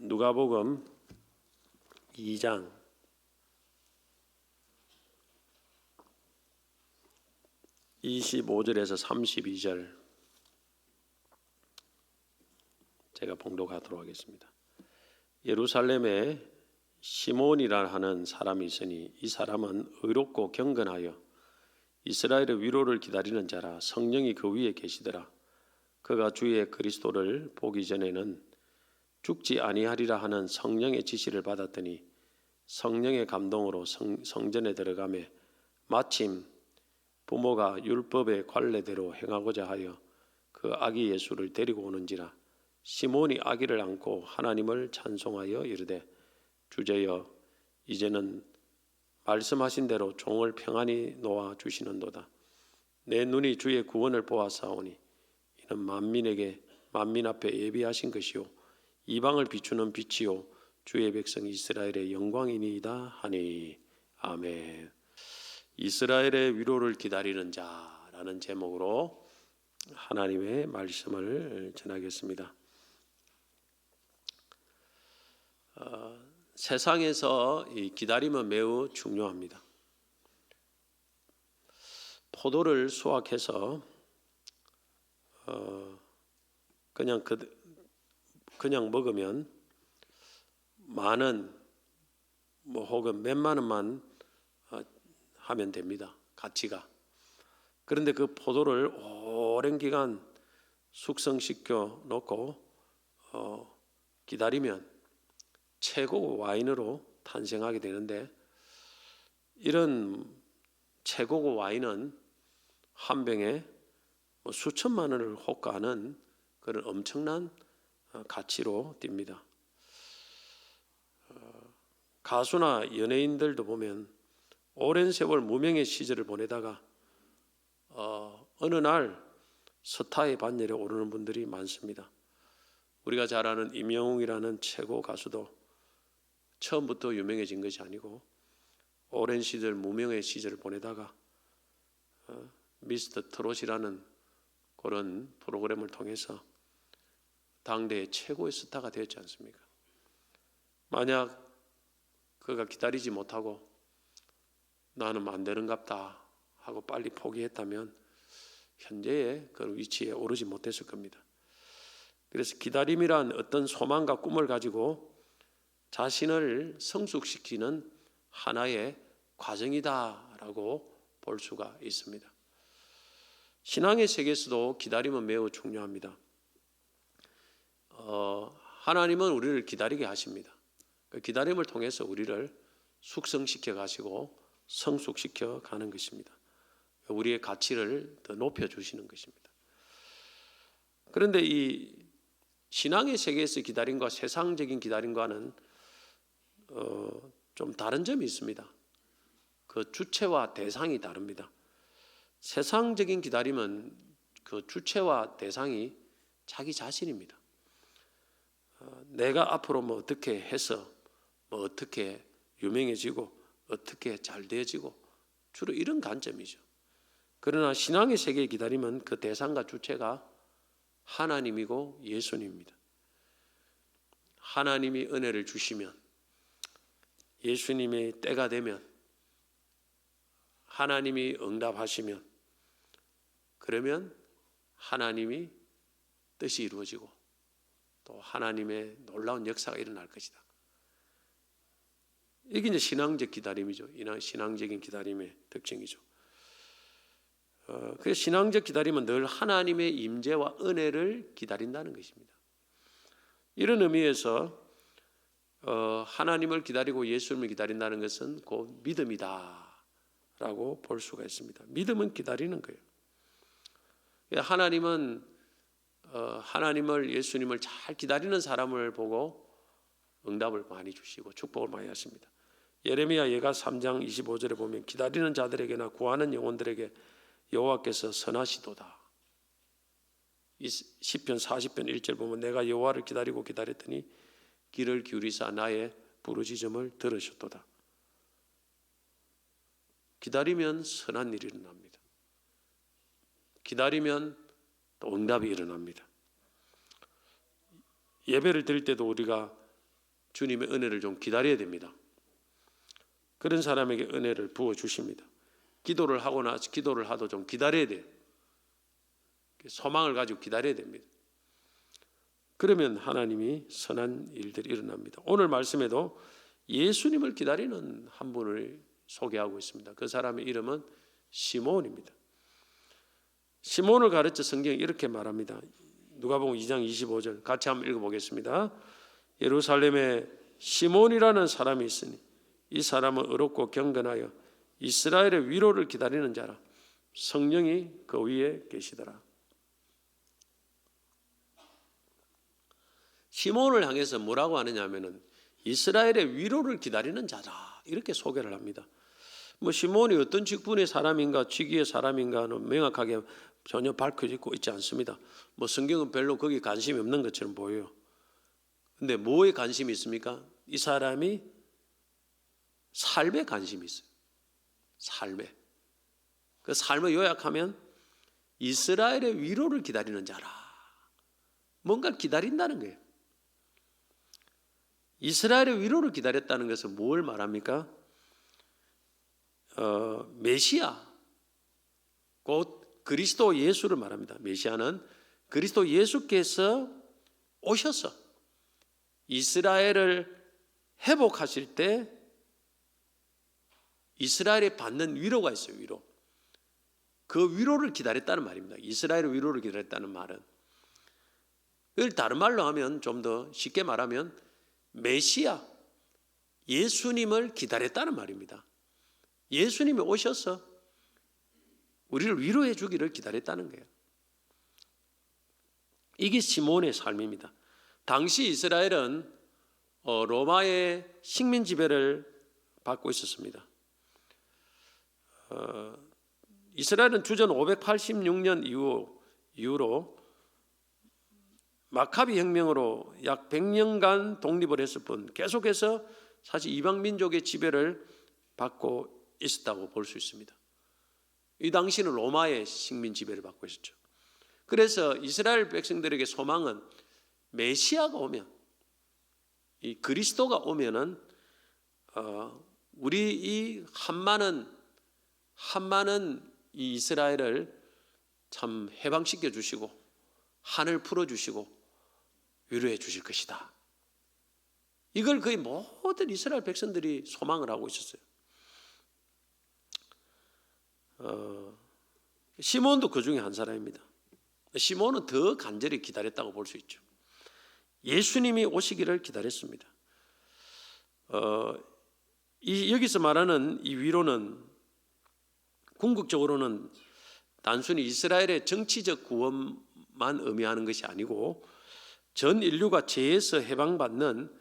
누가복음 2장 25절에서 32절 제가 봉독하도록 하겠습니다. 예루살렘에 시몬이라 하는 사람이 있으니 이 사람은 의롭고 경건하여 이스라엘의 위로를 기다리는 자라. 성령이 그 위에 계시더라. 그가 주의 그리스도를 보기 전에는 죽지 아니하리라 하는 성령의 지시를 받았더니 성령의 감동으로 성전에 들어가매 마침 부모가 율법의 관례대로 행하고자 하여 그 아기 예수를 데리고 오는지라. 시몬이 아기를 안고 하나님을 찬송하여 이르되 주제여 이제는 말씀하신 대로 종을 평안히 놓아 주시는도다. 내 눈이 주의 구원을 보았사오니 이는 만민 앞에 예비하신 것이요 이방을 비추는 빛이요 주의 백성 이스라엘의 영광이니이다 하니. 아멘. 이스라엘의 위로를 기다리는 자라는 제목으로 하나님의 말씀을 전하겠습니다. 세상에서 이 기다림은 매우 중요합니다. 포도를 수확해서 그냥 먹으면 혹은 몇만 원만 하면 됩니다. 가치가. 그런데 그 포도를 오랜 기간 숙성시켜 놓고 기다리면 최고 와인으로 탄생하게 되는데, 이런 최고 와인은 한 병에 수천만 원을 호가하는 그런 엄청난 가치로 띱니다. 가수나 연예인들도 보면 오랜 세월 무명의 시절을 보내다가 어느 날 스타의 반열에 오르는 분들이 많습니다. 우리가 잘 아는 임영웅이라는 최고 가수도 처음부터 유명해진 것이 아니고 오랜 시절 무명의 시절을 보내다가 미스터 트롯이라는 그런 프로그램을 통해서 당대의 최고의 스타가 되었지 않습니까? 만약 그가 기다리지 못하고 나는 안 되는갑다 하고 빨리 포기했다면 현재의 그 위치에 오르지 못했을 겁니다. 그래서 기다림이란 어떤 소망과 꿈을 가지고 자신을 성숙시키는 하나의 과정이다라고 볼 수가 있습니다. 신앙의 세계에서도 기다림은 매우 중요합니다. 하나님은 우리를 기다리게 하십니다. 그 기다림을 통해서 우리를 숙성시켜 가시고 성숙시켜 가는 것입니다. 우리의 가치를 더 높여주시는 것입니다. 그런데 이 신앙의 세계에서 기다림과 세상적인 기다림과는 좀 다른 점이 있습니다. 그 주체와 대상이 다릅니다. 세상적인 기다림은 그 주체와 대상이 자기 자신입니다. 내가 앞으로 어떻게 해서 어떻게 유명해지고 어떻게 잘 되어지고 주로 이런 관점이죠. 그러나 신앙의 세계의 기다림은 그 대상과 주체가 하나님이고 예수님입니다. 하나님이 은혜를 주시면, 예수님의 때가 되면, 하나님이 응답하시면, 그러면 하나님이 뜻이 이루어지고 또 하나님의 놀라운 역사가 일어날 것이다. 이게 이제 신앙적 기다림이죠. 신앙적인 기다림의 특징이죠. 그래서 신앙적 기다림은 늘 하나님의 임재와 은혜를 기다린다는 것입니다. 이런 의미에서 하나님을 기다리고 예수님을 기다린다는 것은 곧 믿음이다라고 볼 수가 있습니다. 믿음은 기다리는 거예요. 하나님을 예수님을 잘 기다리는 사람을 보고 응답을 많이 주시고 축복을 많이 하십니다. 예레미야 예가 3장 25절에 보면 기다리는 자들에게나 구하는 영혼들에게 여호와께서 선하시도다. 이 시편 40편 1절 보면 내가 여호와를 기다리고 기다렸더니 귀를 기울이사 나의 부르짖음을 들으셨도다. 기다리면 선한 일이 일어납니다. 기다리면 또 응답이 일어납니다. 예배를 드릴 때도 우리가 주님의 은혜를 좀 기다려야 됩니다. 그런 사람에게 은혜를 부어주십니다. 기도를 하거나 기도를 하도 좀 기다려야 돼요. 소망을 가지고 기다려야 됩니다. 그러면 하나님이 선한 일들이 일어납니다. 오늘 말씀에도 예수님을 기다리는 한 분을 소개하고 있습니다. 그 사람의 이름은 시몬입니다. 시몬을 가르쳐 성경이 이렇게 말합니다. 누가복음 2장 25절 같이 한번 읽어보겠습니다. 예루살렘에 시몬이라는 사람이 있으니 이 사람은 의롭고 경건하여 이스라엘의 위로를 기다리는 자라. 성령이 그 위에 계시더라. 시몬을 향해서 뭐라고 하느냐 하면은 이스라엘의 위로를 기다리는 자다 이렇게 소개를 합니다. 뭐 시몬이 어떤 직분의 사람인가 직위의 사람인가는 명확하게 전혀 밝혀지고 있지 않습니다. 뭐 성경은 별로 거기에 관심이 없는 것처럼 보여요. 근데 뭐에 관심이 있습니까? 이 사람이 삶에 관심이 있어요. 삶에. 그 삶을 요약하면 이스라엘의 위로를 기다리는 자라. 뭔가를 기다린다는 거예요. 이스라엘의 위로를 기다렸다는 것은 뭘 말합니까? 메시아, 곧 그리스도 예수를 말합니다. 메시아는 그리스도 예수께서 오셔서 이스라엘을 회복하실 때 이스라엘이 받는 위로가 있어요. 위로. 그 위로를 기다렸다는 말입니다. 이스라엘의 위로를 기다렸다는 말은, 이걸 다른 말로 하면 좀 더 쉽게 말하면 메시아, 예수님을 기다렸다는 말입니다. 예수님이 오셔서 우리를 위로해 주기를 기다렸다는 거예요. 이게 시몬의 삶입니다. 당시 이스라엘은 로마의 식민 지배를 받고 있었습니다. 이스라엘은 주전 586년 이후로 마카비 혁명으로 약 100년간 독립을 했을 뿐 계속해서 사실 이방 민족의 지배를 받고 있었다고 볼 수 있습니다. 이 당시는 로마의 식민 지배를 받고 있었죠. 그래서 이스라엘 백성들에게 소망은 메시아가 오면, 이 그리스도가 오면은 우리 이 한많은 이 이스라엘을 참 해방시켜 주시고 한을 풀어 주시고 위로해 주실 것이다. 이걸 거의 모든 이스라엘 백성들이 소망을 하고 있었어요. 시몬도 그 중에 한 사람입니다. 시몬은 더 간절히 기다렸다고 볼 수 있죠. 예수님이 오시기를 기다렸습니다. 여기서 말하는 이 위로는 궁극적으로는 단순히 이스라엘의 정치적 구원만 의미하는 것이 아니고 전 인류가 죄에서 해방받는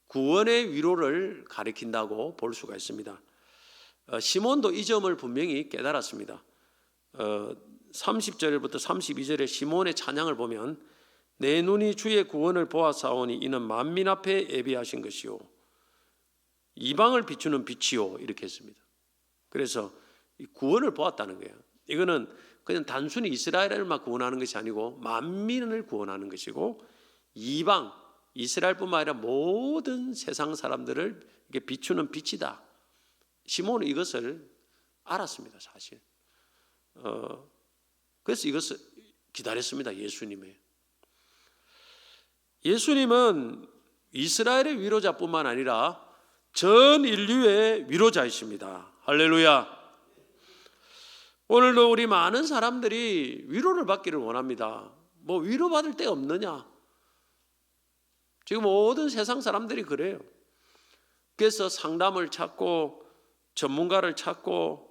구원의 위로를 가리킨다고 볼 수가 있습니다. 시몬도 이 점을 분명히 깨달았습니다. 30절부터 32절의 시몬의 찬양을 보면 내 눈이 주의 구원을 보아사오니 이는 만민 앞에 예비하신 것이요 이방을 비추는 빛이요 이렇게 했습니다. 그래서 이 구원을 보았다는 거예요. 이거는 그냥 단순히 이스라엘만 구원하는 것이 아니고 만민을 구원하는 것이고 이방, 이스라엘뿐만 아니라 모든 세상 사람들을 이게 비추는 빛이다. 시몬은 이것을 알았습니다, 사실. 그래서 이것을 기다렸습니다, 예수님은 이스라엘의 위로자뿐만 아니라 전 인류의 위로자이십니다. 할렐루야. 오늘도 우리 많은 사람들이 위로를 받기를 원합니다. 뭐 위로받을 데 없느냐? 지금 모든 세상 사람들이 그래요. 그래서 상담을 찾고 전문가를 찾고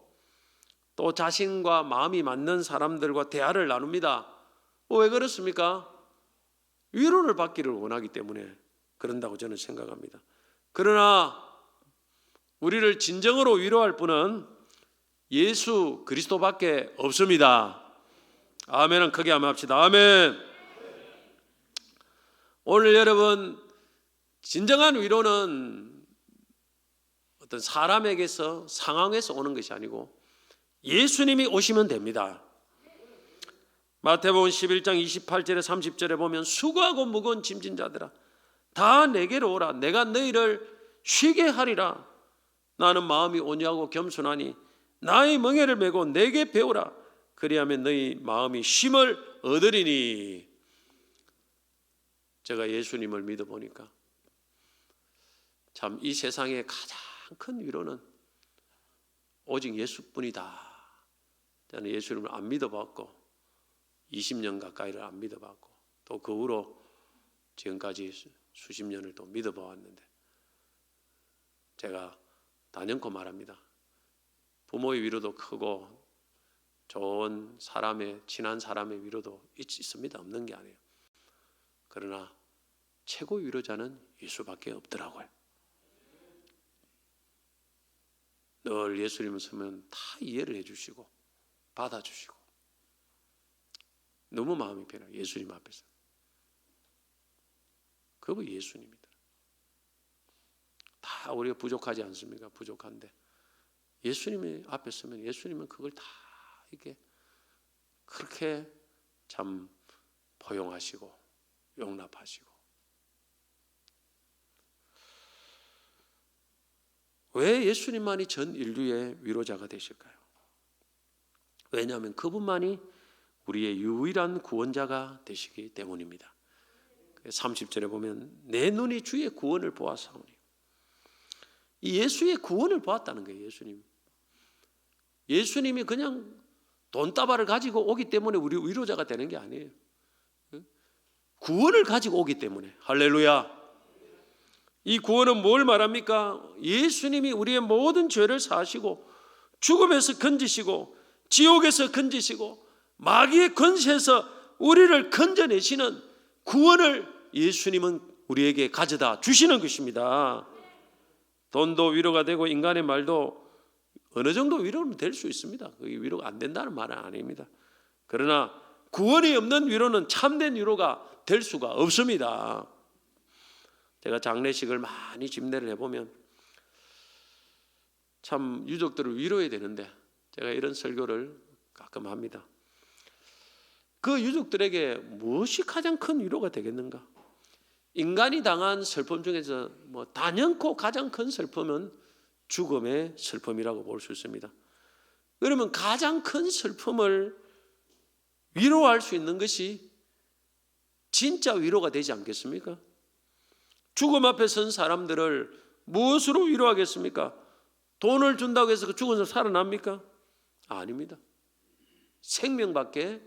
또 자신과 마음이 맞는 사람들과 대화를 나눕니다. 왜 그렇습니까? 위로를 받기를 원하기 때문에 그런다고 저는 생각합니다. 그러나 우리를 진정으로 위로할 분은 예수 그리스도밖에 없습니다. 아멘은 크게 한번 합시다. 아멘. 오늘 여러분, 진정한 위로는 어떤 사람에게서 상황에서 오는 것이 아니고 예수님이 오시면 됩니다. 마태복음 11장 28절에 30절에 보면 수고하고 무거운 짐진 자들아 다 내게로 오라. 내가 너희를 쉬게 하리라. 나는 마음이 온유하고 겸손하니 나의 멍에를 메고 내게 배우라. 그리하면 너희 마음이 쉼을 얻으리니. 제가 예수님을 믿어보니까 참 이 세상의 가장 큰 위로는 오직 예수뿐이다. 저는 예수님을 안 믿어봤고 20년 가까이를 안 믿어봤고 또 그 후로 지금까지 수십 년을 또 믿어보았는데 제가 단연코 말합니다. 부모의 위로도 크고 좋은 사람의, 친한 사람의 위로도 있습니다. 없는 게 아니에요. 그러나 최고 위로자는 예수밖에 없더라고요. 늘 예수님을 쓰면 다 이해를 해주시고 받아주시고 너무 마음이 편해요. 예수님 앞에서. 그거 예수님이다. 다 우리가 부족하지 않습니까? 부족한데 예수님이 앞에 서면 예수님은 그걸 다 이렇게 그렇게 참 포용하시고 용납하시고. 왜 예수님만이 전 인류의 위로자가 되실까요? 왜냐하면 그분만이 우리의 유일한 구원자가 되시기 때문입니다. 30절에 보면 내 눈이 주의 구원을 보았사오니. 이 예수의 구원을 보았다는 거예요. 예수님이 그냥 돈다발을 가지고 오기 때문에 우리 위로자가 되는 게 아니에요. 구원을 가지고 오기 때문에. 할렐루야. 이 구원은 뭘 말합니까? 예수님이 우리의 모든 죄를 사하시고 죽음에서 건지시고 지옥에서 건지시고 마귀의 권세에서 우리를 건져내시는 구원을 예수님은 우리에게 가져다 주시는 것입니다. 돈도 위로가 되고 인간의 말도 어느 정도 위로는 될 수 있습니다. 그게 위로가 안 된다는 말은 아닙니다. 그러나 구원이 없는 위로는 참된 위로가 될 수가 없습니다. 제가 장례식을 많이 집례를 해보면 참 유족들을 위로해야 되는데 제가 이런 설교를 가끔 합니다. 그 유족들에게 무엇이 가장 큰 위로가 되겠는가? 인간이 당한 슬픔 중에서 단연코 가장 큰 슬픔은 죽음의 슬픔이라고 볼 수 있습니다. 그러면 가장 큰 슬픔을 위로할 수 있는 것이 진짜 위로가 되지 않겠습니까? 죽음 앞에 선 사람들을 무엇으로 위로하겠습니까? 돈을 준다고 해서 그 죽은 사람 살아납니까? 아닙니다. 생명밖에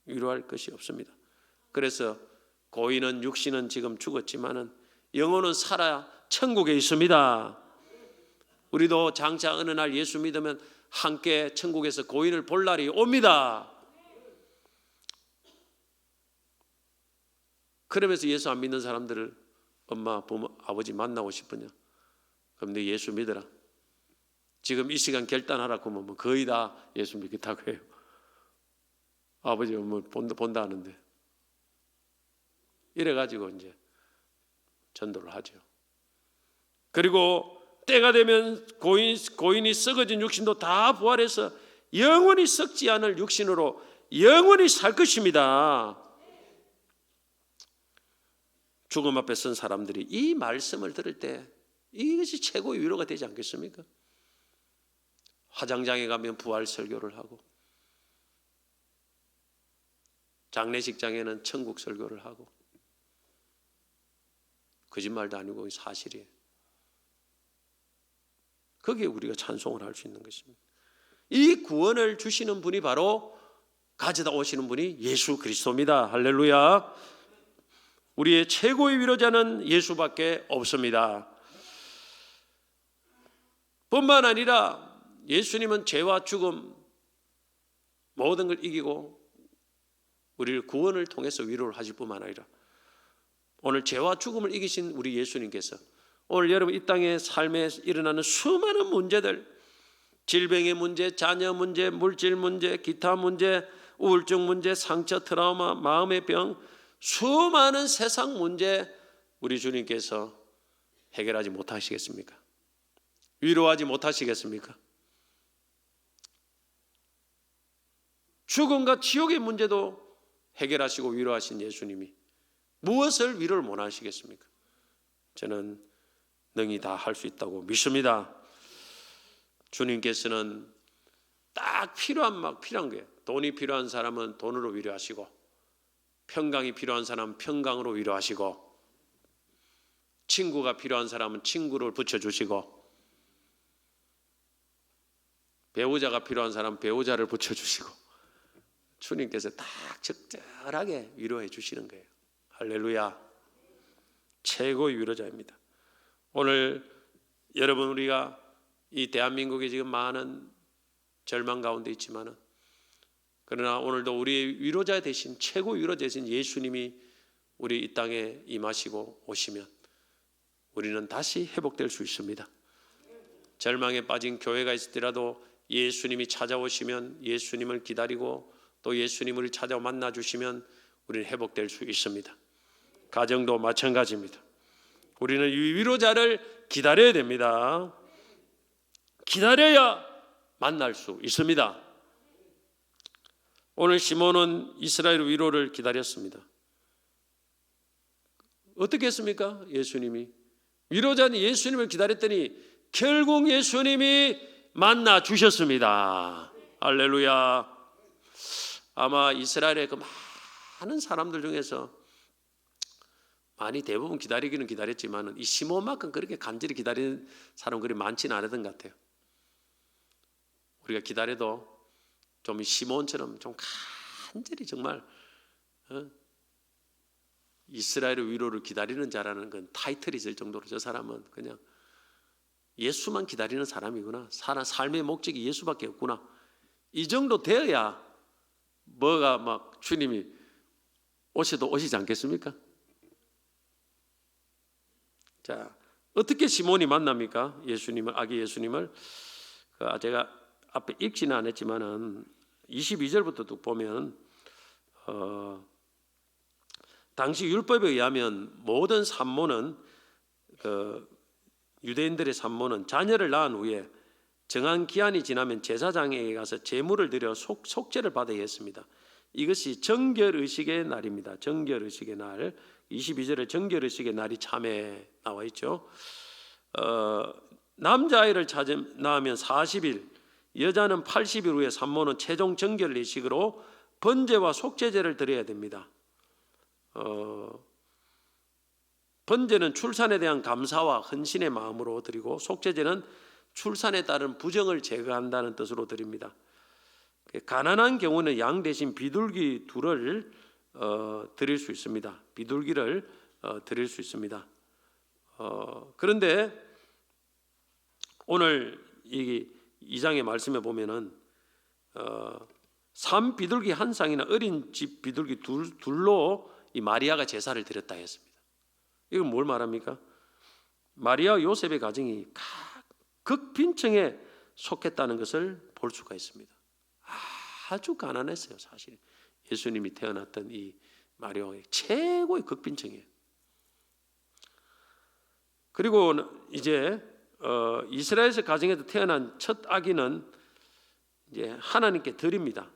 위로할 것이 없습니다. 그래서 고인은 육신은 지금 죽었지만은 영혼은 살아 천국에 있습니다. 우리도 장차 어느 날 예수 믿으면 함께 천국에서 고인을 볼 날이 옵니다. 그러면서 예수 안 믿는 사람들을 엄마, 부모, 아버지 만나고 싶으냐? 그럼 너 예수 믿어라. 지금 이 시간 결단하라 그러면 거의 다 예수 믿겠다고 해요. 아버지, 엄마 본다 하는데. 이래가지고 이제 전도를 하죠. 그리고 때가 되면 고인이 썩어진 육신도 다 부활해서 영원히 썩지 않을 육신으로 영원히 살 것입니다. 죽음 앞에 선 사람들이 이 말씀을 들을 때 이것이 최고의 위로가 되지 않겠습니까? 화장장에 가면 부활 설교를 하고 장례식장에는 천국 설교를 하고 거짓말도 아니고 사실이에요. 거기에 우리가 찬송을 할 수 있는 것입니다. 이 구원을 주시는 분이 바로 가져다 오시는 분이 예수 그리스도입니다. 할렐루야. 우리의 최고의 위로자는 예수밖에 없습니다. 뿐만 아니라 예수님은 죄와 죽음 모든 걸 이기고 우리를 구원을 통해서 위로를 하실 뿐만 아니라 오늘 죄와 죽음을 이기신 우리 예수님께서 오늘 여러분 이 땅의 삶에 일어나는 수많은 문제들, 질병의 문제, 자녀 문제, 물질 문제, 기타 문제, 우울증 문제, 상처, 트라우마, 마음의 병, 수많은 세상 문제 우리 주님께서 해결하지 못하시겠습니까? 위로하지 못하시겠습니까? 죽음과 지옥의 문제도 해결하시고 위로하신 예수님이 무엇을 위로를 못 하시겠습니까? 저는 능히 다 할 수 있다고 믿습니다. 주님께서는 딱 필요한 거예요. 돈이 필요한 사람은 돈으로 위로하시고, 평강이 필요한 사람은 평강으로 위로하시고, 친구가 필요한 사람은 친구를 붙여주시고, 배우자가 필요한 사람은 배우자를 붙여주시고, 주님께서 딱 적절하게 위로해 주시는 거예요. 할렐루야. 최고의 위로자입니다. 오늘 여러분, 우리가 이 대한민국에 지금 많은 절망 가운데 있지만은, 그러나 오늘도 우리의 위로자 되신, 최고 위로자 되신 예수님이 우리 이 땅에 임하시고 오시면 우리는 다시 회복될 수 있습니다. 절망에 빠진 교회가 있을지라도 예수님이 찾아오시면, 예수님을 기다리고 또 예수님을 찾아 만나 주시면 우리는 회복될 수 있습니다. 가정도 마찬가지입니다. 우리는 이 위로자를 기다려야 됩니다. 기다려야 만날 수 있습니다. 오늘 시몬은 이스라엘 위로를 기다렸습니다. 어떻게 했습니까? 예수님이 위로자는 예수님을 기다렸더니 결국 예수님이 만나 주셨습니다. 할렐루야. 아마 이스라엘의 그 많은 사람들 중에서 많이 대부분 기다리기는 기다렸지만 이 시몬만큼 그렇게 간절히 기다리는 사람은 그리 많지는 않았던 것 같아요. 우리가 기다려도 좀 시몬처럼 좀 간절히 정말 이스라엘의 위로를 기다리는 자라는 건 타이틀이 있을 정도로 저 사람은 그냥 예수만 기다리는 사람이구나, 삶의 목적이 예수밖에 없구나, 이 정도 되어야 뭐가 막 주님이 오셔도 오시지 않겠습니까? 자, 어떻게 시몬이 만납니까? 예수님을, 아기 예수님을. 제가 앞에 읽지는 않았지만은 22절부터 쭉 보면 당시 율법에 의하면 모든 산모는 유대인들의 산모는 자녀를 낳은 후에 정한 기한이 지나면 제사장에게 가서 제물을 드려 속죄를 받아야 했습니다. 이것이 정결의식의 날입니다. 정결의식의 날. 22절에 정결의식의 날이 참에 나와 있죠. 남자아이를 낳으면 40일, 여자는 80일 후에 산모는 최종 정결의식으로 번제와 속죄제를 드려야 됩니다. 번제는 출산에 대한 감사와 헌신의 마음으로 드리고, 속죄제는 출산에 따른 부정을 제거한다는 뜻으로 드립니다. 가난한 경우는 양 대신 비둘기 둘을 드릴 수 있습니다. 비둘기를 드릴 수 있습니다. 그런데 오늘 이 2장의 말씀에 보면은 산 비둘기 한 쌍이나 어린 집 비둘기 둘로 이 마리아가 제사를 드렸다 했습니다. 이건 뭘 말합니까? 마리아와 요셉의 가정이 극빈층에 속했다는 것을 볼 수가 있습니다. 아주 가난했어요. 사실 예수님이 태어났던 이 마리아의 최고의 극빈층이에요. 그리고 이제 이스라엘에서 가정에서 태어난 첫 아기는 이제 하나님께 드립니다.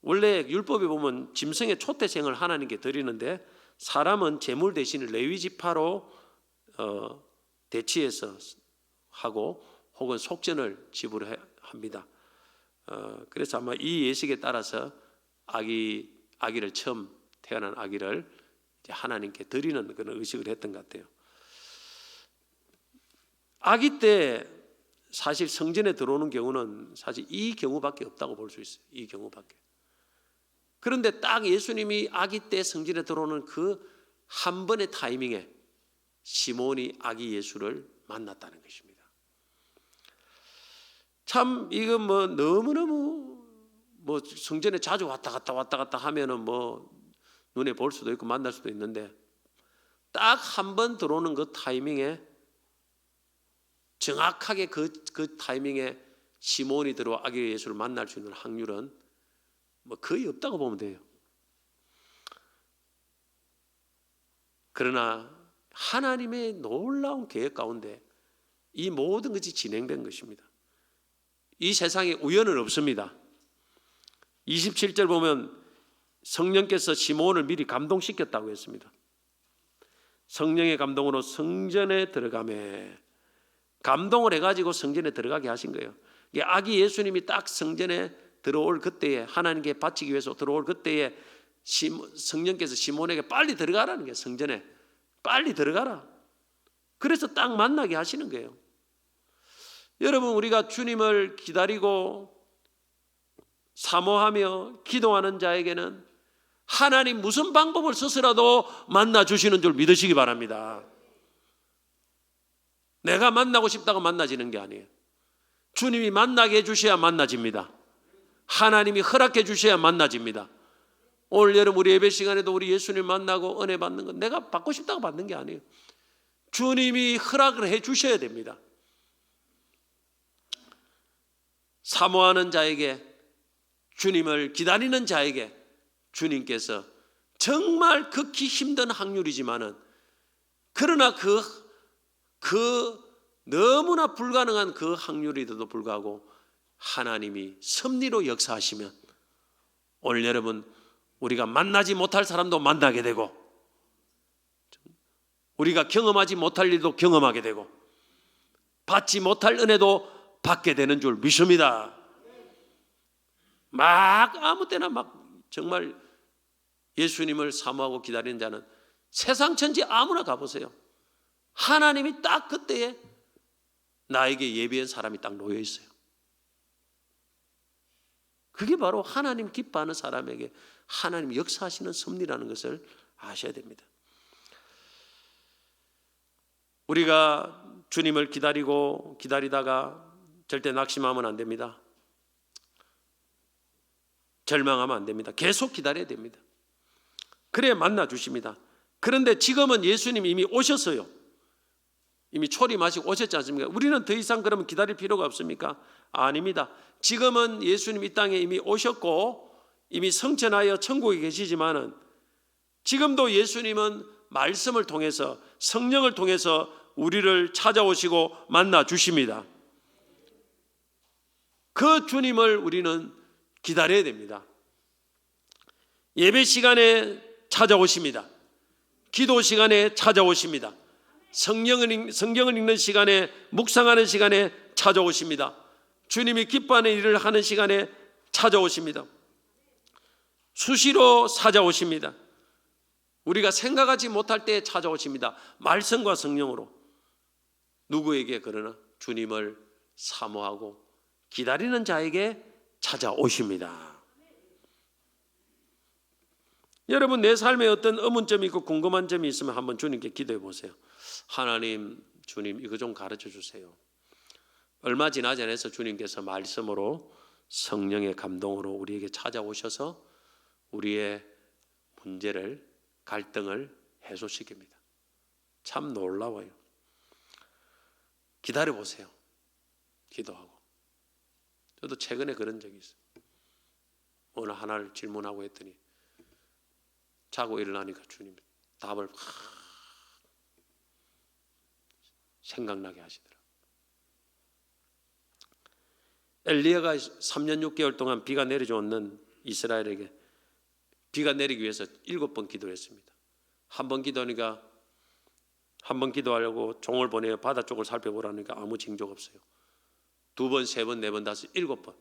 원래 율법에 보면 짐승의 초태생을 하나님께 드리는데, 사람은 제물 대신 레위 지파로 대치해서 하고 혹은 속전을 지불합니다. 그래서 아마 이 예식에 따라서 아기를 처음 태어난 아기를 이제 하나님께 드리는 그런 의식을 했던 것 같아요. 아기 때 사실 성전에 들어오는 경우는 사실 이 경우밖에 없다고 볼 수 있어요. 이 경우밖에. 그런데 딱 예수님이 아기 때 성전에 들어오는 그 한 번의 타이밍에 시몬이 아기 예수를 만났다는 것입니다. 참 이건 뭐 너무너무 뭐 성전에 자주 왔다 갔다 하면은 뭐 눈에 볼 수도 있고 만날 수도 있는데, 딱 한 번 들어오는 그 타이밍에 정확하게 그 타이밍에 시몬이 들어와 아기 예수를 만날 수 있는 확률은 뭐 거의 없다고 보면 돼요. 그러나 하나님의 놀라운 계획 가운데 이 모든 것이 진행된 것입니다. 이 세상에 우연은 없습니다. 27절 보면 성령께서 시몬을 미리 감동시켰다고 했습니다. 성령의 감동으로 성전에 들어가매, 감동을 해가지고 성전에 들어가게 하신 거예요. 아기 예수님이 딱 성전에 들어올 그때에, 하나님께 바치기 위해서 들어올 그때에 성령께서 시몬에게 빨리 들어가라는 거예요. 성전에 빨리 들어가라. 그래서 딱 만나게 하시는 거예요. 여러분, 우리가 주님을 기다리고 사모하며 기도하는 자에게는 하나님 무슨 방법을 써서라도 만나 주시는 줄 믿으시기 바랍니다. 내가 만나고 싶다고 만나지는 게 아니에요. 주님이 만나게 해주셔야 만나집니다. 하나님이 허락해 주셔야 만나집니다. 오늘 여러분, 우리 예배 시간에도 우리 예수님 만나고 은혜 받는 건 내가 받고 싶다고 받는 게 아니에요. 주님이 허락을 해 주셔야 됩니다. 사모하는 자에게, 주님을 기다리는 자에게 주님께서 정말 극히 힘든 확률이지만은, 그러나 그 너무나 불가능한 그 확률에도 불구하고 하나님이 섭리로 역사하시면 오늘 여러분, 우리가 만나지 못할 사람도 만나게 되고, 우리가 경험하지 못할 일도 경험하게 되고, 받지 못할 은혜도 받게 되는 줄 믿습니다. 막 아무 때나 막 정말 예수님을 사모하고 기다리는 자는 세상 천지 아무나 가보세요. 하나님이 딱 그때에 나에게 예비한 사람이 딱 놓여 있어요. 그게 바로 하나님 기뻐하는 사람에게 하나님 역사하시는 섭리라는 것을 아셔야 됩니다. 우리가 주님을 기다리다가 절대 낙심하면 안 됩니다. 절망하면 안 됩니다. 계속 기다려야 됩니다. 그래야 만나 주십니다. 그런데 지금은 예수님이 이미 오셨어요. 이미 초림하시고 오셨지 않습니까? 우리는 더 이상 그러면 기다릴 필요가 없습니까? 아닙니다. 지금은 예수님 이 땅에 이미 오셨고 이미 성천하여 천국에 계시지만은 지금도 예수님은 말씀을 통해서, 성령을 통해서 우리를 찾아오시고 만나 주십니다. 그 주님을 우리는 기다려야 됩니다. 예배 시간에 찾아오십니다. 기도 시간에 찾아오십니다. 성경을 읽는 시간에, 묵상하는 시간에 찾아오십니다. 주님이 기뻐하는 일을 하는 시간에 찾아오십니다. 수시로 찾아오십니다. 우리가 생각하지 못할 때에 찾아오십니다. 말씀과 성령으로. 누구에게? 그러나 주님을 사모하고 기다리는 자에게 찾아오십니다. 여러분, 내 삶에 어떤 의문점이 있고 궁금한 점이 있으면 한번 주님께 기도해 보세요. 하나님, 주님, 이거 좀 가르쳐 주세요. 얼마 지나지 않아서 주님께서 말씀으로, 성령의 감동으로 우리에게 찾아오셔서 우리의 문제를, 갈등을 해소시킵니다. 참 놀라워요. 기다려 보세요. 기도하고. 저도 최근에 그런 적이 있어요. 어느 하나를 질문하고 했더니 자고 일어나니까 주님이 답을 생각나게 하시더라고요. 엘리야가 3년 6개월 동안 비가 내리지 않는 이스라엘에게 비가 내리기 위해서 7번 기도를 했습니다. 한 번 기도하니까, 한 번 기도하려고 종을 보내어 바다 쪽을 살펴보라니까 아무 징조가 없어요. 2번, 3번, 4번, 5, 7번.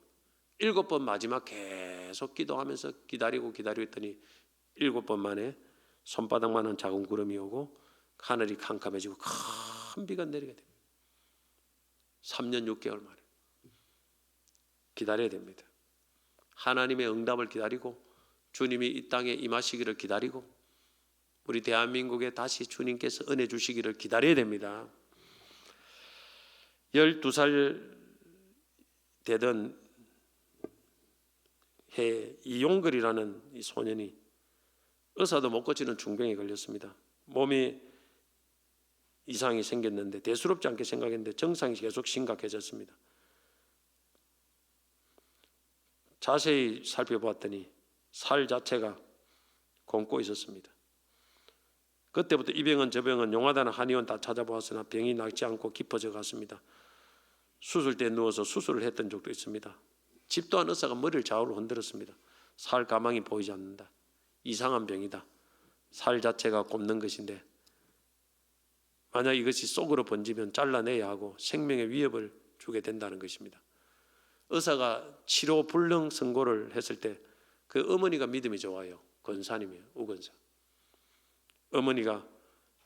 7번 마지막 계속 기도하면서 기다리고 했더니 7번 만에 손바닥만한 작은 구름이 오고 하늘이 캄캄해지고 큰 비가 내리게 됩니다. 3년 6개월 만에. 기다려야 됩니다. 하나님의 응답을 기다리고 주님이 이 땅에 임하시기를 기다리고 우리 대한민국에 다시 주님께서 은혜 주시기를 기다려야 됩니다. 12살 되던 해 이용글이라는 이 소년이 의사도 못 고치는 중병에 걸렸습니다. 몸이 이상이 생겼는데 대수롭지 않게 생각했는데 증상이 계속 심각해졌습니다. 자세히 살펴봤더니 살 자체가 곪고 있었습니다. 그때부터 이 병은 저 병은 용하다는 한의원 다 찾아보았으나 병이 낫지 않고 깊어져 갔습니다. 수술대에 누워서 수술을 했던 적도 있습니다. 집도한 의사가 머리를 좌우로 흔들었습니다. 살 가망이 보이지 않는다. 이상한 병이다. 살 자체가 곪는 것인데 만약 이것이 속으로 번지면 잘라내야 하고 생명에 위협을 주게 된다는 것입니다. 의사가 치료 불능 선고를 했을 때 그 어머니가 믿음이 좋아요. 권사님이에요. 우건사. 어머니가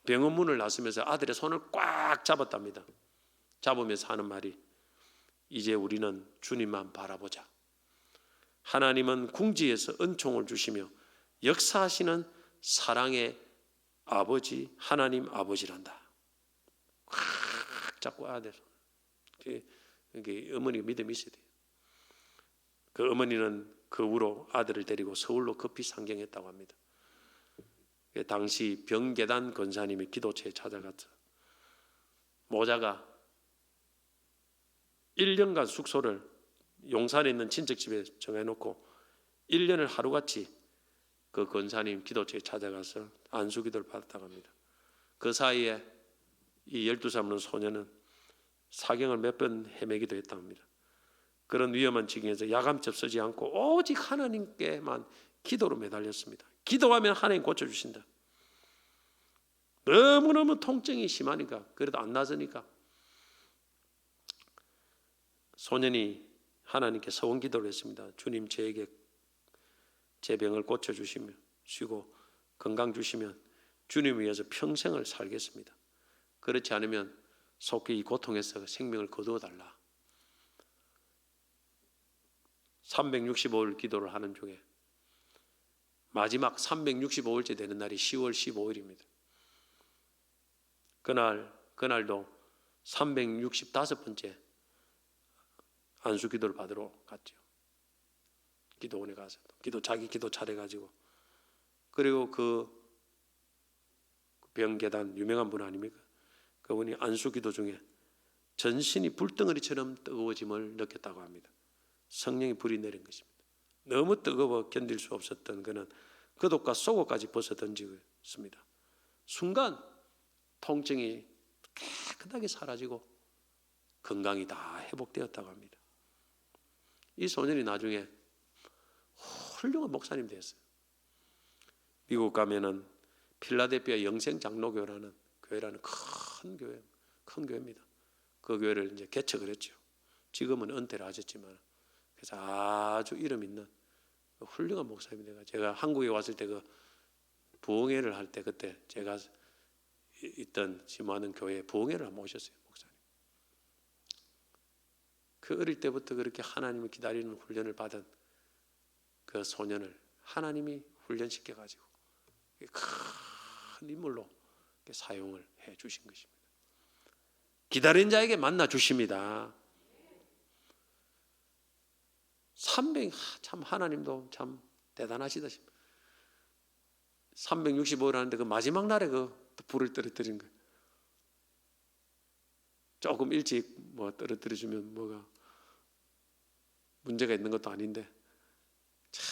병원 문을 나서면서 아들의 손을 꽉 잡았답니다. 잡으면서 하는 말이, 이제 우리는 주님만 바라보자. 하나님은 궁지에서 은총을 주시며 역사하시는 사랑의 아버지, 하나님 아버지란다. 꽉 잡고 아들. 어머니가 믿음이 있어야 돼요. 그 어머니는 그 후로 아들을 데리고 서울로 급히 상경했다고 합니다. 당시 병계단 권사님이 기도처에 찾아갔죠. 모자가 1년간 숙소를 용산에 있는 친척집에 정해놓고 1년을 하루같이 그 권사님 기도처에 찾아가서 안수기도를 받았다고 합니다. 그 사이에 이 12살 없는 소녀는 사경을 몇 번 헤매기도 했다고 합니다. 그런 위험한 지경에서 야감chấp 쓰지 않고 오직 하나님께만 기도로 매달렸습니다. 기도하면 하나님 고쳐주신다. 너무너무 통증이 심하니까, 그래도 안 나서니까 소년이 하나님께 서원 기도를 했습니다. 주님, 저에게 제 병을 고쳐주시며 쉬고 건강 주시면 주님을 위해서 평생을 살겠습니다. 그렇지 않으면 속히 이 고통에서 생명을 거두어달라. 365일 기도를 하는 중에 마지막 365일째 되는 날이 10월 15일입니다. 그날도 365번째 안수 기도를 받으러 갔죠. 기도원에 가서 자기 기도 차려가지고, 그리고 그 병계단 유명한 분 아닙니까? 그분이 안수 기도 중에 전신이 불덩어리처럼 뜨거워짐을 느꼈다고 합니다. 성령의 불이 내린 것입니다. 너무 뜨거워 견딜 수 없었던 그는 겉옷과 속옷까지 벗어 던지었습니다. 순간 통증이 깨끗하게 사라지고 건강이 다 회복되었다고 합니다. 이 소년이 나중에 훌륭한 목사님 되었어요. 미국 가면은 필라델피아 영생장로교라는 교회라는 큰 교회입니다. 그 교회를 이제 개척을 했죠. 지금은 은퇴를 하셨지만, 그래서 아주 이름 있는 훌륭한 목사입니다. 제가 한국에 왔을 때 그 부흥회를 할 때, 그때 제가 있던 지모하는 교회에 부흥회를 모셨어요, 목사님. 그 어릴 때부터 그렇게 하나님을 기다리는 훈련을 받은 그 소년을 하나님이 훈련시켜 가지고 큰 인물로 사용을 해 주신 것입니다. 기다린 자에게 만나 주십니다. 참 하나님도 참 대단하시다. 365일 하는데 그 마지막 날에 그 불을 떨어뜨린 거예요. 조금 일찍 떨어뜨려 주면 뭐가 문제가 있는 것도 아닌데, 참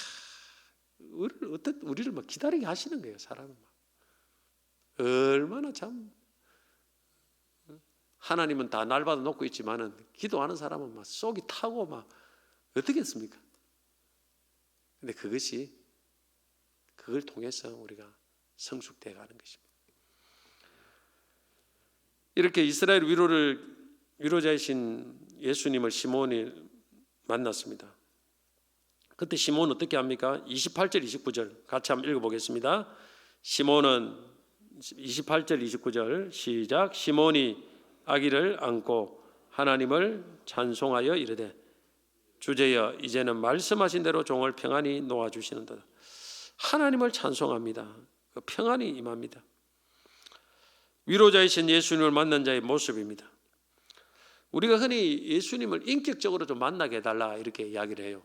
우리를 막 기다리게 하시는 거예요. 사람은 막 얼마나 참, 하나님은 다 날받아 놓고 있지만은 기도하는 사람은 막 속이 타고 막 어떻게 했습니까? 근데 그걸 통해서 우리가 성숙되어 가는 것입니다. 이렇게 이스라엘 위로자이신 예수님을 시몬이 만났습니다. 그때 시몬은 어떻게 합니까? 28절 29절 같이 한번 읽어보겠습니다. 시몬은 28절 29절 시작. 시몬이 아기를 안고 하나님을 찬송하여 이르되 주제여 이제는 말씀하신 대로 종을 평안히 놓아주시는도다. 하나님을 찬송합니다. 그 평안이 임합니다. 위로자이신 예수님을 만난 자의 모습입니다. 우리가 흔히 예수님을 인격적으로 좀 만나게 해달라 이렇게 이야기를 해요.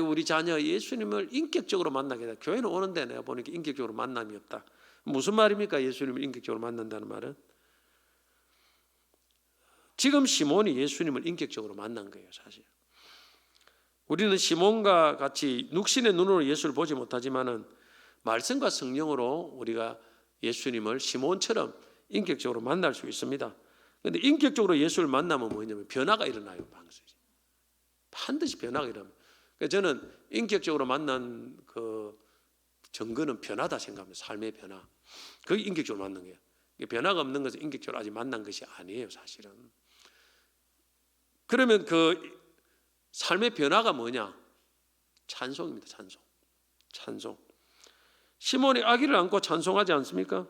우리 자녀 예수님을 인격적으로 만나게 해달라. 교회는 오는데 내가 보니까 인격적으로 만남이 없다. 무슨 말입니까? 예수님을 인격적으로 만난다는 말은? 지금 시몬이 예수님을 인격적으로 만난 거예요, 사실. 우리는 시몬과 같이 육신의 눈으로 예수를 보지 못하지만은 말씀과 성령으로 우리가 예수님을 시몬처럼 인격적으로 만날 수 있습니다. 그런데 인격적으로 예수를 만나면 뭐냐면 변화가 일어나요. 반드시 변화가 일어납니다. 그래서 저는 인격적으로 만난 그 증거는 변화다 생각합니다. 삶의 변화. 그게 인격적으로 만난 거예요. 변화가 없는 것은 인격적으로 아직 만난 것이 아니에요, 사실은. 그러면 그 삶의 변화가 뭐냐? 찬송입니다. 찬송. 시몬이 아기를 안고 찬송하지 않습니까?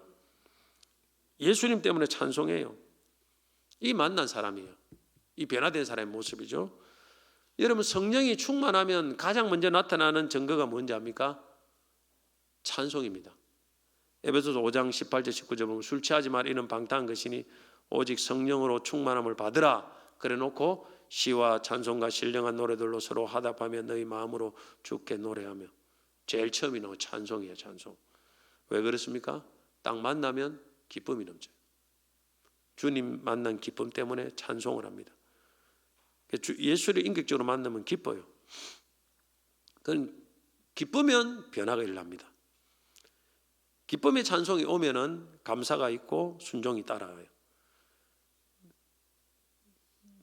예수님 때문에 찬송해요. 이 만난 사람이에요. 이 변화된 사람의 모습이죠. 여러분, 성령이 충만하면 가장 먼저 나타나는 증거가 뭔지 압니까? 찬송입니다. 에베소서 5장 18절 19절 보면 술 취하지 말라 이는 방탕한 것이니 오직 성령으로 충만함을 받으라 그래 놓고 시와 찬송과 신령한 노래들로 서로 화답하며 너희 마음으로 주께 노래하며. 제일 처음이 나온 찬송이에요. 찬송. 왜 그렇습니까? 딱 만나면 기쁨이 넘쳐요. 주님 만난 기쁨 때문에 찬송을 합니다. 예수를 인격적으로 만나면 기뻐요. 그건 기쁘면 변화가 일어납니다. 기쁨의 찬송이 오면은 감사가 있고 순종이 따라와요.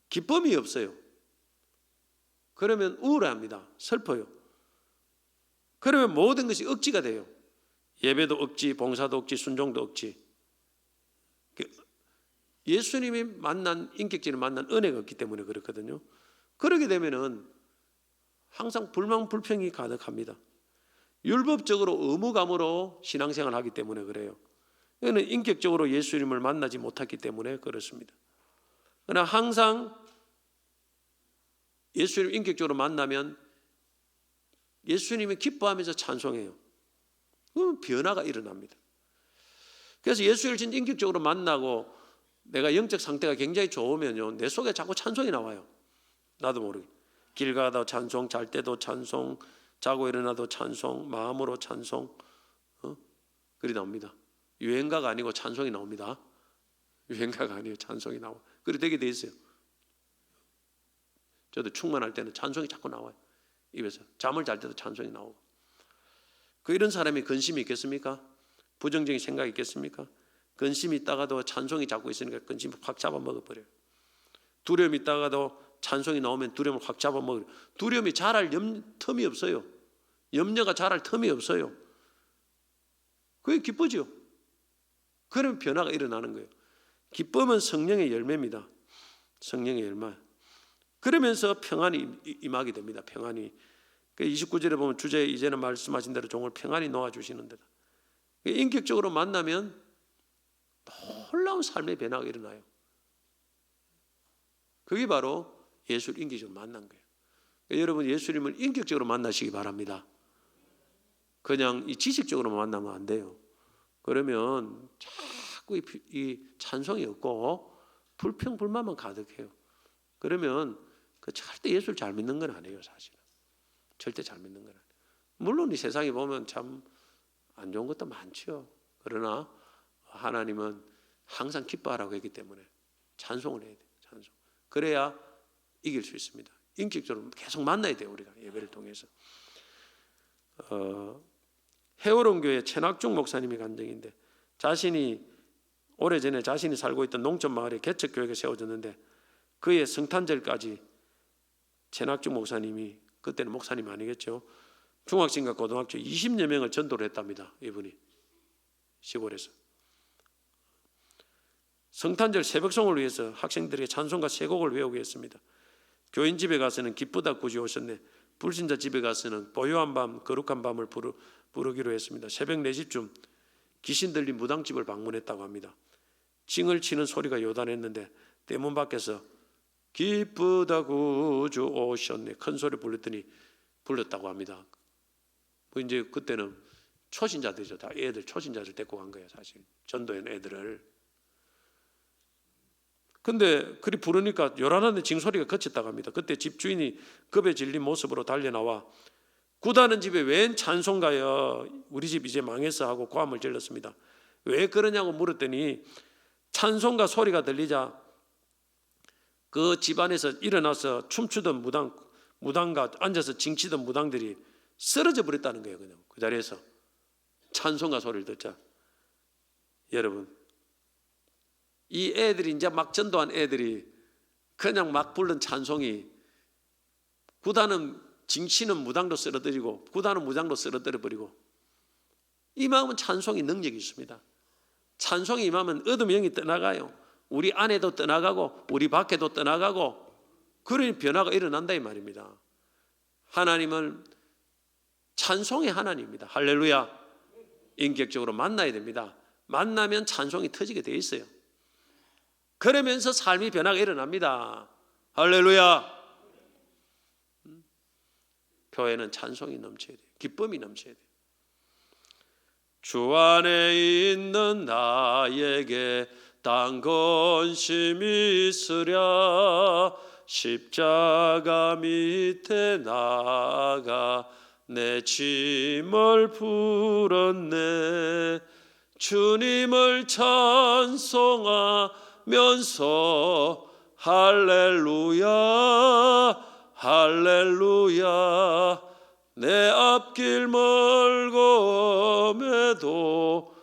기쁨이 없어요. 그러면 우울합니다. 슬퍼요. 그러면 모든 것이 억지가 돼요. 예배도 억지, 봉사도 억지, 순종도 억지. 예수님이 만난 인격적으로 만난 은혜가 없기 때문에 그렇거든요. 그러게 되면은 항상 불만 불평이 가득합니다. 율법적으로 의무감으로 신앙생활을 하기 때문에 그래요. 이거는 인격적으로 예수님을 만나지 못했기 때문에 그렇습니다. 그러나 항상 예수님을 인격적으로 만나면 예수님이 기뻐하면서 찬송해요. 그러면 변화가 일어납니다. 그래서 예수를 진짜 인격적으로 만나고 내가 영적 상태가 굉장히 좋으면요, 내 속에 자꾸 찬송이 나와요. 나도 모르게. 길 가다 찬송, 잘 때도 찬송, 자고 일어나도 찬송, 마음으로 찬송, 그리 나옵니다. 유행가가 아니고 찬송이 나옵니다. 유행가가 아니고 찬송이 나와. 그리 되게 돼 있어요. 저도 충만할 때는 찬송이 자꾸 나와요. 입에서. 잠을 잘 때도 찬송이 나오고. 이런 사람이 근심이 있겠습니까? 부정적인 생각이 있겠습니까? 근심이 있다가도 찬송이 자꾸 있으니까 근심이 확 잡아먹어버려요. 두려움이 있다가도 찬송이 나오면 두려움을 확 잡아먹어요. 두려움이 자랄 틈이 없어요. 염려가 자랄 틈이 없어요. 그게 기쁘죠. 그러면 변화가 일어나는 거예요. 기쁨은 성령의 열매입니다. 성령의 열매. 그러면서 평안이 임하게 됩니다. 평안이. 29절에 보면 주제 이제는 말씀하신 대로 종을 평안히 놓아주시는 데다. 인격적으로 만나면 놀라운 삶의 변화가 일어나요. 그게 바로 예수를 인격적으로 만난 거예요. 여러분, 예수님을 인격적으로 만나시기 바랍니다. 그냥 이 지식적으로 만나면 안 돼요. 그러면 자꾸 이 찬송이 없고 불평 불만만 가득해요. 그러면 그 절대 예수를 잘 믿는 건 아니에요, 사실은. 절대 잘 믿는 건 아니에요. 물론 이 세상에 보면 참 안 좋은 것도 많죠. 그러나 하나님은 항상 기뻐하라고 했기 때문에 찬송을 해야 돼요. 찬송. 그래야 이길 수 있습니다. 인격적으로 계속 만나야 돼요, 우리가 예배를 통해서. 해오론 교회 최낙중 목사님이 간증인데, 오래전에 자신이 살고 있던 농촌 마을에 개척교회가 세워졌는데 그의 성탄절까지 최낙중 목사님이, 그때는 목사님 아니겠죠, 중학생과 고등학교 20여 명을 전도를 했답니다. 이분이 시골에서 성탄절 새벽송을 위해서 학생들에게 찬송가 3곡을 외우게 했습니다. 교인 집에 가서는 기쁘다 구주 오셨네, 불신자 집에 가서는 보요한 밤 거룩한 밤을 부르기로 했습니다. 새벽 4시쯤 귀신 들린 무당집을 방문했다고 합니다. 징을 치는 소리가 요단했는데 대문 밖에서 기쁘다 구주 오셨네 큰 소리 불렀다고 합니다. 이제 그때는 초신자들이죠. 다 애들, 초신자들 데리고 간 거예요, 사실. 전도연 애들을. 근데 그리 부르니까 요란한데 징소리가 그쳤다고 합니다. 그때 집주인이 겁에 질린 모습으로 달려나와 구다는 집에 웬 찬송가여, 우리 집 이제 망했어 하고 고함을 질렀습니다. 왜 그러냐고 물었더니 찬송가 소리가 들리자 그 집안에서 일어나서 춤추던 무당과 앉아서 징치던 무당들이 쓰러져 버렸다는 거예요. 그냥 그 자리에서 찬송가 소리를 듣자. 여러분, 이 애들이 이제 막 전도한 애들이 그냥 막 부른 찬송이 구다는 징치는 무당도 쓰러뜨리고 구다는 무당도 쓰러뜨려 버리고, 이 마음은 찬송이 능력이 있습니다. 찬송이 임하면 어둠 영이 떠나가요. 우리 안에도 떠나가고 우리 밖에도 떠나가고 그런 변화가 일어난다 이 말입니다. 하나님은 찬송의 하나님입니다. 할렐루야. 인격적으로 만나야 됩니다. 만나면 찬송이 터지게 돼 있어요. 그러면서 삶의 변화가 일어납니다. 할렐루야. 교회는 찬송이 넘쳐야 돼요. 기쁨이 넘쳐야 돼요. 주 안에 있는 나에게 딴 근심이 있으랴 십자가 밑에 나가 내 짐을 풀었네. 주님을 찬송하면서 할렐루야 할렐루야 내 앞길 멀고 험해도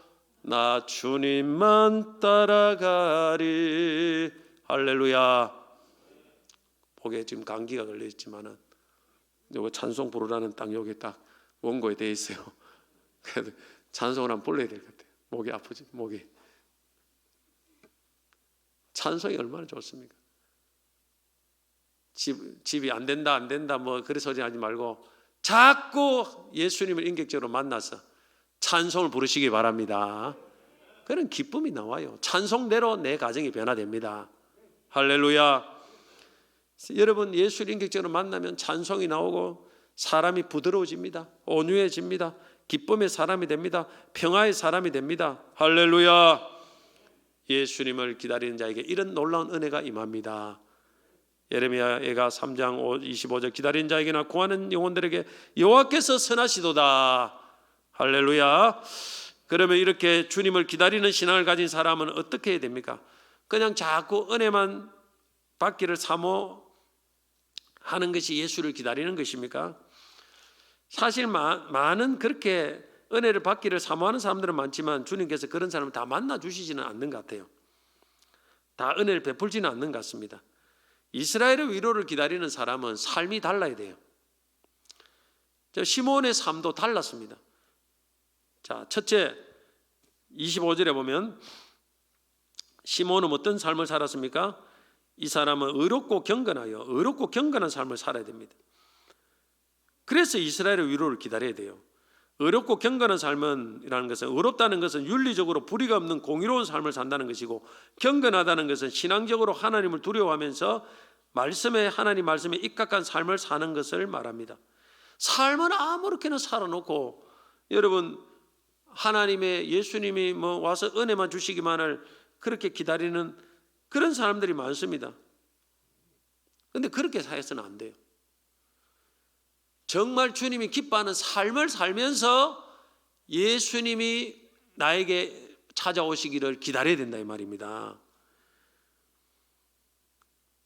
나 주님만 따라가리. 할렐루야. 목에 지금 감기가 걸려 있지만은 요거 찬송 부르라는 딱 여기 딱 원고에 돼 있어요. 그래도 찬송을 한번 불러야 될 것 같아요. 목이 아프지 목이. 찬송이 얼마나 좋습니까? 집이 안 된다 뭐 그런 소리 하지 말고 자꾸 예수님을 인격적으로 만나서 찬송을 부르시기 바랍니다. 그런 기쁨이 나와요. 찬송대로 내 가정이 변화됩니다. 할렐루야. 여러분 예수를 인격적으로 만나면 찬송이 나오고 사람이 부드러워집니다. 온유해집니다. 기쁨의 사람이 됩니다. 평화의 사람이 됩니다. 할렐루야. 예수님을 기다리는 자에게 이런 놀라운 은혜가 임합니다. 예레미야가 3장 25절 기다리는 자에게나 구하는 영혼들에게 여호와께서 선하시도다. 할렐루야. 그러면 이렇게 주님을 기다리는 신앙을 가진 사람은 어떻게 해야 됩니까? 그냥 자꾸 은혜만 받기를 사모하는 것이 예수를 기다리는 것입니까? 사실 많은 그렇게 은혜를 받기를 사모하는 사람들은 많지만 주님께서 그런 사람을 다 만나 주시지는 않는 것 같아요. 다 은혜를 베풀지는 않는 것 같습니다. 이스라엘의 위로를 기다리는 사람은 삶이 달라야 돼요. 시몬의 삶도 달랐습니다. 자, 첫째 25절에 보면 시몬은 어떤 삶을 살았습니까? 이 사람은 의롭고 경건한 삶을 살아야 됩니다. 그래서 이스라엘의 위로를 기다려야 돼요. 의롭고 경건한 삶이라는 것은, 의롭다는 것은 윤리적으로 불의가 없는 공의로운 삶을 산다는 것이고, 경건하다는 것은 신앙적으로 하나님을 두려워하면서 하나님 말씀에 입각한 삶을 사는 것을 말합니다. 삶은 아무렇게나 살아놓고 여러분 하나님의 예수님이 와서 은혜만 주시기만을 그렇게 기다리는 그런 사람들이 많습니다. 그런데 그렇게 살아서는 안 돼요. 정말 주님이 기뻐하는 삶을 살면서 예수님이 나에게 찾아오시기를 기다려야 된다 이 말입니다.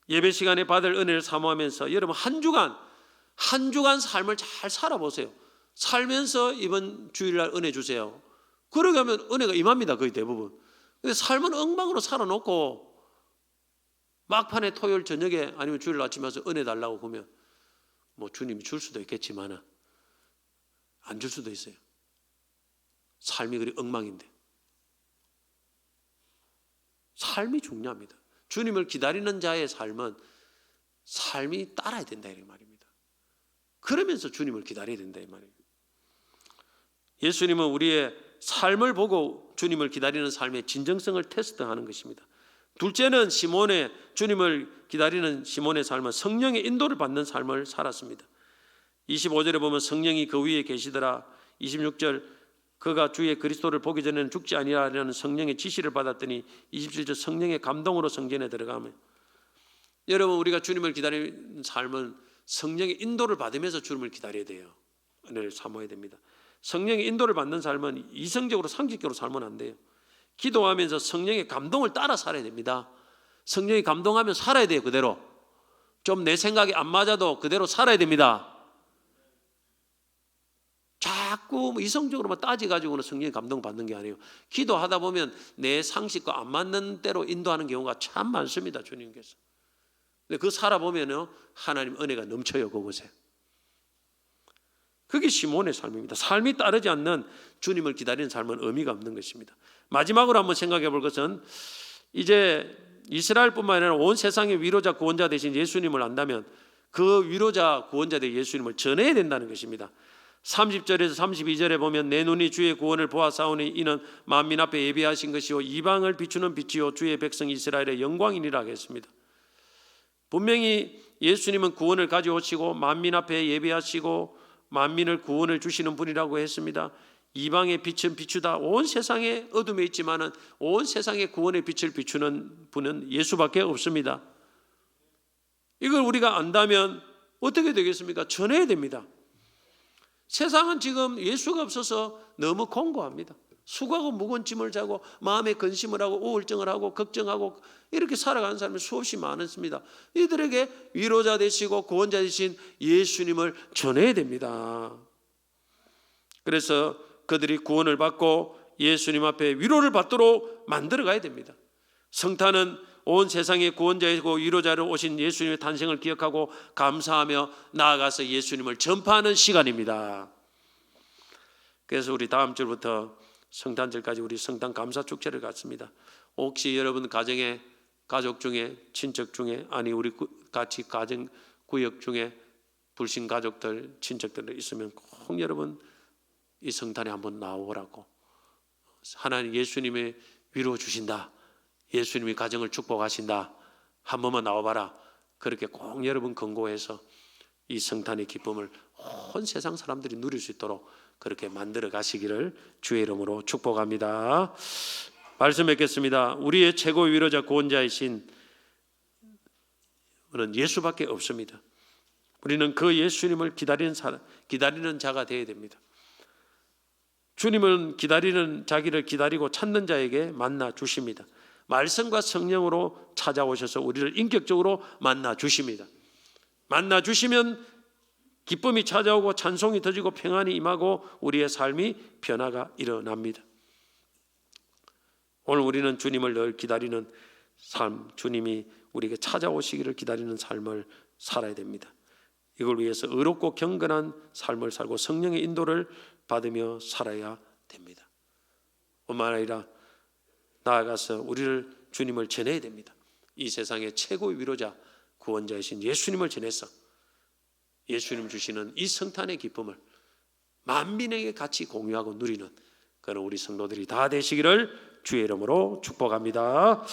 예배 시간에 받을 은혜를 사모하면서 여러분 한 주간 삶을 잘 살아보세요. 살면서 이번 주일날 은혜 주세요. 그러게 하면 은혜가 임합니다. 거의 대부분. 근데 삶은 엉망으로 살아놓고 막판에 토요일 저녁에 아니면 주일 아침에 와서 은혜 달라고 보면 주님이 줄 수도 있겠지만 안 줄 수도 있어요. 삶이 그리 엉망인데. 삶이 중요합니다. 주님을 기다리는 자의 삶이 따라야 된다 이 말입니다. 그러면서 주님을 기다려야 된다 이 말입니다. 예수님은 우리의 삶을 보고 주님을 기다리는 삶의 진정성을 테스트하는 것입니다. 둘째는 주님을 기다리는 시몬의 삶은 성령의 인도를 받는 삶을 살았습니다. 25절에 보면 성령이 그 위에 계시더라. 26절 그가 주의 그리스도를 보기 전에는 죽지 아니하려는 성령의 지시를 받았더니 27절 성령의 감동으로 성전에 들어가면, 여러분 우리가 주님을 기다리는 삶은 성령의 인도를 받으면서 주님을 기다려야 돼요. 은혜를 사모해야 됩니다. 성령의 인도를 받는 삶은 이성적으로 상식적으로 살면 안 돼요. 기도하면서 성령의 감동을 따라 살아야 됩니다. 성령이 감동하면 살아야 돼요. 그대로 좀 내 생각이 안 맞아도 그대로 살아야 됩니다. 자꾸 이성적으로만 따지가지고는 성령의 감동 받는 게 아니에요. 기도하다 보면 내 상식과 안 맞는 대로 인도하는 경우가 참 많습니다. 주님께서. 근데 그 살아보면요 하나님 은혜가 넘쳐요. 그곳에. 그게 시몬의 삶입니다. 삶이 따르지 않는 주님을 기다리는 삶은 의미가 없는 것입니다. 마지막으로 한번 생각해 볼 것은 이제 이스라엘뿐만 아니라 온 세상의 위로자 구원자 되신 예수님을 안다면 그 위로자 구원자 되신 예수님을 전해야 된다는 것입니다. 30절에서 32절에 보면 내 눈이 주의 구원을 보아사오니 이는 만민 앞에 예비하신 것이요 이방을 비추는 빛이요 주의 백성 이스라엘의 영광이니라 하겠습니다. 분명히 예수님은 구원을 가져오시고 만민 앞에 예비하시고 만민을 구원을 주시는 분이라고 했습니다. 이방의 빛은 비추다. 온 세상에 어둠에 있지만은 온 세상의 구원의 빛을 비추는 분은 예수밖에 없습니다. 이걸 우리가 안다면 어떻게 되겠습니까? 전해야 됩니다. 세상은 지금 예수가 없어서 너무 공고합니다. 수고하고 무거운 짐을 자고 마음에 근심을 하고 우울증을 하고 걱정하고 이렇게 살아가는 사람이 수없이 많습니다. 이들에게 위로자 되시고 구원자 되신 예수님을 전해야 됩니다. 그래서 그들이 구원을 받고 예수님 앞에 위로를 받도록 만들어 가야 됩니다. 성탄은 온 세상의 구원자이고 위로자로 오신 예수님의 탄생을 기억하고 감사하며 나아가서 예수님을 전파하는 시간입니다. 그래서 우리 다음 주부터 성탄절까지 우리 성탄 감사 축제를 갖습니다. 혹시 여러분 가정에 가족 중에 친척 중에 아니 우리 같이 가정 구역 중에 불신 가족들 친척들 있으면 꼭 여러분 이 성탄에 한번 나오라고. 하나님 예수님의 위로 주신다. 예수님이 가정을 축복하신다. 한 번만 나와봐라. 그렇게 꼭 여러분 권고해서 이 성탄의 기쁨을 온 세상 사람들이 누릴 수 있도록 그렇게 만들어 가시기를 주의 이름으로 축복합니다. 말씀 뵙겠습니다. 우리의 최고 위로자 구원자이신 우리는 예수밖에 없습니다. 우리는 그 예수님을 기다리는 자가 되어야 됩니다. 주님은 자기를 기다리고 찾는 자에게 만나 주십니다. 말씀과 성령으로 찾아오셔서 우리를 인격적으로 만나 주십니다. 만나 주시면 기쁨이 찾아오고 찬송이 터지고 평안이 임하고 우리의 삶이 변화가 일어납니다. 오늘 우리는 주님을 늘 기다리는 삶, 주님이 우리에게 찾아오시기를 기다리는 삶을 살아야 됩니다. 이걸 위해서 의롭고 경건한 삶을 살고 성령의 인도를 받으며 살아야 됩니다. 뿐만 아니라 나아가서 우리를 주님을 전해야 됩니다. 이 세상의 최고의 위로자 구원자이신 예수님을 전해서 예수님 주시는 이 성탄의 기쁨을 만민에게 같이 공유하고 누리는 그런 우리 성도들이 다 되시기를 주의 이름으로 축복합니다.